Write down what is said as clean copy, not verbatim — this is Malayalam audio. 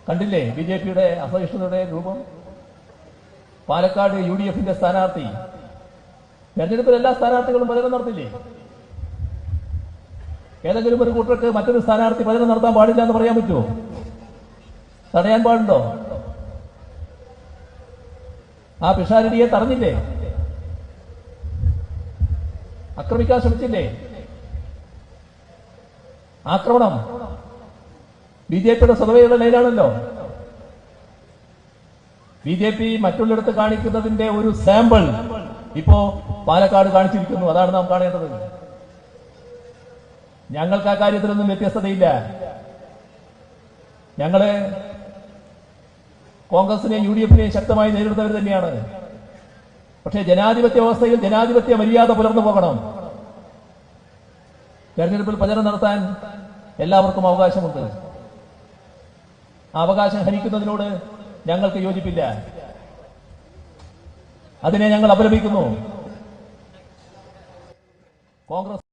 കണ്ടില്ലേ ബിജെപിയുടെ അസഹിഷ്ണുതയുടെ രൂപം? പാലക്കാട് UDFന്റെ സ്ഥാനാർത്ഥി തെരഞ്ഞെടുപ്പിൽ എല്ലാ സ്ഥാനാർത്ഥികളും പ്രചരണം നടത്തില്ലേ? ഏതെങ്കിലും ഒരു കൂട്ടർക്ക് മറ്റൊരു സ്ഥാനാർത്ഥി പ്രചരണം നടത്താൻ പാടില്ല എന്ന് പറയാൻ പറ്റുമോ? തടയാൻ പാടുണ്ടോ? ആ പിഷാരടിയെ തടഞ്ഞില്ലേ? ആക്രമിക്കാൻ ശ്രമിച്ചില്ലേ? ആക്രമണം ബിജെപിയുടെ സ്വതവേയുള്ള ലൈനാണല്ലോ. ബിജെപി മറ്റുള്ളിടത്ത് കാണിക്കുന്നതിന്റെ ഒരു സാമ്പിൾ ഇപ്പോ പാലക്കാട് കാണിച്ചിരിക്കുന്നു. അതാണ് നാം കാണേണ്ടത്. ഞങ്ങൾക്ക് ആ കാര്യത്തിലൊന്നും വ്യത്യസ്തതയില്ല. ഞങ്ങള് കോൺഗ്രസിനെയും UDFനെയും ശക്തമായി നേരിടുന്നവർ തന്നെയാണ്. പക്ഷേ ജനാധിപത്യ വ്യവസ്ഥയിൽ ജനാധിപത്യ മര്യാദ പുലർന്നു പോകണം. തെരഞ്ഞെടുപ്പിൽ പ്രചരണം നടത്താൻ എല്ലാവർക്കും അവകാശമുണ്ട്. ആ അവകാശം ഹനിക്കുന്നതിനോട് ഞങ്ങൾക്ക് യോജിപ്പില്ല. അതിനെ ഞങ്ങൾ അപലപിക്കുന്നു. കോൺഗ്രസ്